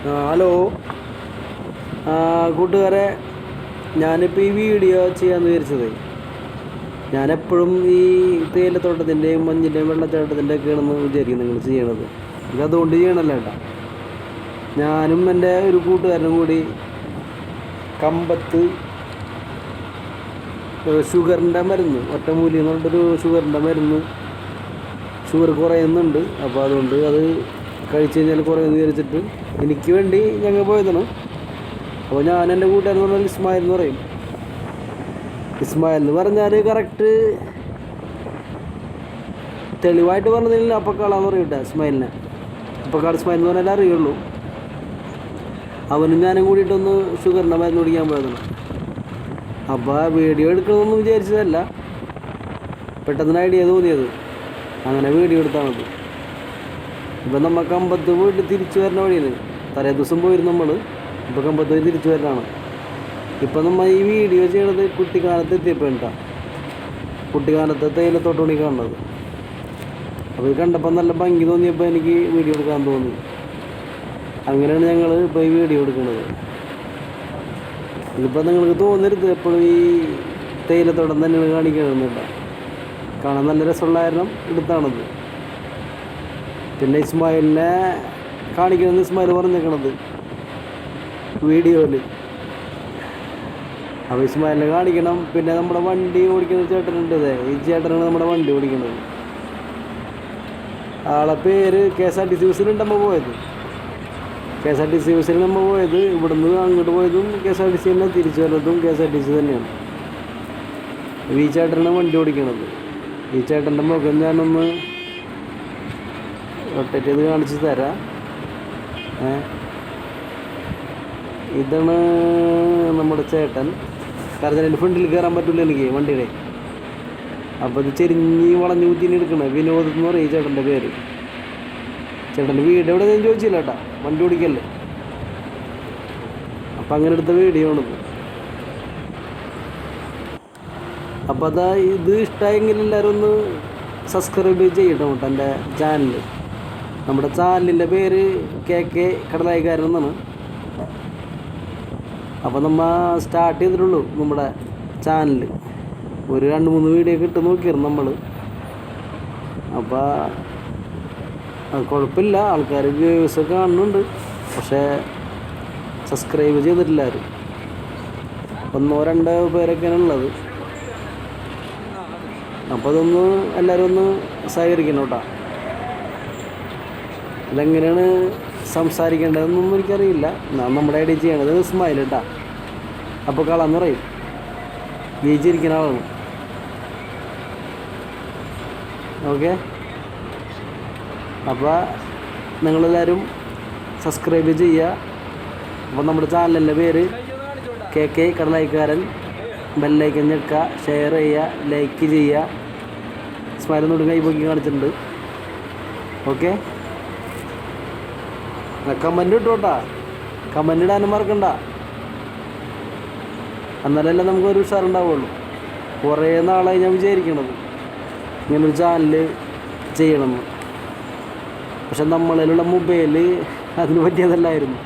Hello കൂട്ടുകാരെ, ഞാനിപ്പോൾ ഈ വീഡിയോ ചെയ്യാമെന്ന് വിചാരിച്ചത്, ഞാനെപ്പോഴും ഈ തേയിലത്തോട്ടത്തിൻ്റെയും മഞ്ഞിൻ്റെയും വെള്ളച്ചാട്ടത്തിൻ്റെ ഒക്കെയാണെന്ന് വിചാരിക്കും നിങ്ങൾ ചെയ്യണത്. ഇതതുകൊണ്ട് ചെയ്യണമല്ല കേട്ടോ. ഞാനും എൻ്റെ ഒരു കൂട്ടുകാരനും കൂടി കമ്പത്ത് ഷുഗറിൻ്റെ മരുന്ന്, ഒറ്റമൂലി എന്ന് പറഞ്ഞിട്ടൊരു ഷുഗറിൻ്റെ മരുന്ന്, ഷുഗർ കുറയുന്നുണ്ട്. അപ്പോൾ അതുകൊണ്ട് അത് കഴിച്ച് കഴിഞ്ഞാൽ കുറയുമെന്ന് വിചാരിച്ചിട്ട് എനിക്ക് വേണ്ടി ഞങ്ങൾ പോയതാണ്. അപ്പോൾ ഞാൻ എൻ്റെ കൂട്ടുകാരൻ എന്ന് പറഞ്ഞാൽ ഇസ്മായിൽ എന്ന് പറയും. ഇസ്മായിൽ എന്ന് പറഞ്ഞാൽ കറക്റ്റ് തെളിവായിട്ട് പറഞ്ഞതിൽ അപ്പക്കാളാന്ന് പറയും കേട്ടോ ഇസ്മായിലിനെ. അപ്പക്കാട് ഇസ്മായിൽ എന്ന് പറഞ്ഞാൽ അറിയുള്ളൂ. അവനും ഞാനും കൂടിയിട്ടൊന്ന് ഷുഗറിൻ്റെ മരുന്ന് കുടിക്കാൻ പോയതാണ്. അപ്പോൾ വീഡിയോ എടുക്കണമെന്ന് വിചാരിച്ചതല്ല, പെട്ടെന്ന് ഐഡിയ തോന്നിയത്, അങ്ങനെ വീഡിയോ എടുത്താണത്. ഇപ്പം നമ്മൾ കമ്പത്ത് പോയിട്ട് തിരിച്ചു വരുന്ന വഴിയാണ്. തലേ ദിവസം പോയിരുന്നു നമ്മൾ. ഇപ്പോൾ കമ്പത്ത് പോയി തിരിച്ചു വരലാണ്. ഇപ്പം നമ്മൾ ഈ വീഡിയോ ചെയ്യണത് കുട്ടിക്കാലത്ത് എത്തിയപ്പോൾ കേട്ടോ. കുട്ടിക്കാലത്തെ തേയിലത്തോട്ടമാണ് കാണുന്നത്. അപ്പോൾ ഇത് കണ്ടപ്പോൾ നല്ല ഭംഗി തോന്നിയപ്പോൾ എനിക്ക് വീഡിയോ എടുക്കാൻ തോന്നി. അങ്ങനെയാണ് ഞങ്ങൾ ഇപ്പോൾ ഈ വീഡിയോ എടുക്കുന്നത്. ഇതിപ്പോൾ നിങ്ങൾക്ക് തോന്നരുത് എപ്പോഴും ഈ തേയിലത്തോട്ടം തന്നെയാണ് കാണിക്കണമെന്നില്ല. കാണാൻ നല്ല രസമുള്ള കാരണം എടുത്താണത്. പിന്നെ ഇസ്മായിലിനെ കാണിക്കണമെന്ന് ഇസ്മായിൽ പറഞ്ഞേക്കണത് വീഡിയോയിൽ. അപ്പോൾ ഇസ്മായിലിനെ കാണിക്കണം. പിന്നെ നമ്മുടെ വണ്ടി ഓടിക്കുന്ന ചേട്ടനുണ്ട്, ഈ ചേട്ടനാണ് നമ്മുടെ വണ്ടി ഓടിക്കുന്നത്. ആളെ പേര് KSRTC ബസ്സിൽ നമ്മൾ പോയത്. KSRTC ബസ്സിൽ നമ്മൾ പോയത്, ഇവിടുന്ന് അങ്ങോട്ട് പോയതും KSRTC തന്നെ, തിരിച്ചു വരുന്നതും KSRTC തന്നെയാണ്. ഈ ചേട്ടനാണ് വണ്ടി ഓടിക്കണത്. ഈ ചേട്ടൻ്റെ മുഖം ഞാനൊന്ന് റൊട്ടേറ്റ് ചെയ്ത് കാണിച്ച് തരാം. ഇതാണ് നമ്മുടെ ചേട്ടൻ. കാരണം എൻ്റെ ഫ്രണ്ടിൽ കയറാൻ പറ്റില്ല എനിക്ക് വണ്ടിയുടെ. അപ്പോൾ ഇത് ചെരിഞ്ഞ് വളഞ്ഞ് കുത്തിനെ എടുക്കണേ. വിനോദ് എന്ന് പറയും ഈ ചേട്ടൻ്റെ പേര്. ചേട്ടൻ്റെ വീട് എവിടെ ഞാൻ ചോദിച്ചില്ല കേട്ടോ, വണ്ടി ഓടിക്കല്ലേ. അപ്പം അങ്ങനെ എടുത്ത വീഡിയോ ആണിത്. അപ്പോൾ അതാ, ഇത് ഇഷ്ടമായെങ്കിൽ എല്ലാവരും ഒന്ന് സബ്സ്ക്രൈബ് ചെയ്യണം കേട്ടോ എൻ്റെ ചാനൽ. നമ്മുടെ ചാനലിൻ്റെ പേര് KK കടലായിക്കാരൻ എന്നാണ്. അപ്പോൾ നമ്മൾ സ്റ്റാർട്ട് ചെയ്തിട്ടുള്ളൂ നമ്മുടെ ചാനൽ. ഒരു 2-3 വീഡിയോ ഒക്കെ ഇട്ട് നോക്കിയിരുന്നു നമ്മൾ. അപ്പോൾ അത് കുഴപ്പമില്ല, ആൾക്കാർ വ്യൂസൊക്കെ കാണുന്നുണ്ട്. പക്ഷേ സബ്സ്ക്രൈബ് ചെയ്തിട്ടില്ല ആരും. 1-2 പേരൊക്കെയാണ് ഉള്ളത്. അപ്പോൾ അതൊന്ന് എല്ലാവരും ഒന്ന് സഹകരിക്കണം കേട്ടോ. ഇതെങ്ങനെയാണ് സംസാരിക്കേണ്ടതെന്നൊന്നും എനിക്കറിയില്ല. ഞാൻ നമ്മുടെ ഐഡിയ ചെയ്യണത് ഇസ്മായിൽ കേട്ടോ. അപ്പോൾ കളന്ന് പറയും, ജീവിച്ചിരിക്കുന്ന ആളാണ്. ഓക്കെ, അപ്പോൾ നിങ്ങളെല്ലാവരും സബ്സ്ക്രൈബ് ചെയ്യുക. അപ്പോൾ നമ്മുടെ ചാനലിൻ്റെ പേര് KK കടലായിക്കാരൻ. ബെല്ലൈക്കൻ ഞെക്കുക, ഷെയർ ചെയ്യുക, ലൈക്ക് ചെയ്യുക. ഇസ്മായിലൊന്നുകൂടി കൈ പൊക്കി കാണിച്ചിട്ടുണ്ട്. ഓക്കെ, കമൻറ്റ് ഇട്ടോട്ടാ, കമൻറ്റ് ഇടാനും മറക്കണ്ട. എന്നാലല്ലേ നമുക്കൊരു ഉഷാറുണ്ടാവുള്ളൂ. കുറേ നാളായി ഞാൻ വിചാരിക്കണത് ഇങ്ങനൊരു ചാനൽ ചെയ്യണമെന്ന്. പക്ഷെ നമ്മളിലുള്ള മൊബൈൽ അതിന് പറ്റിയതല്ലായിരുന്നു.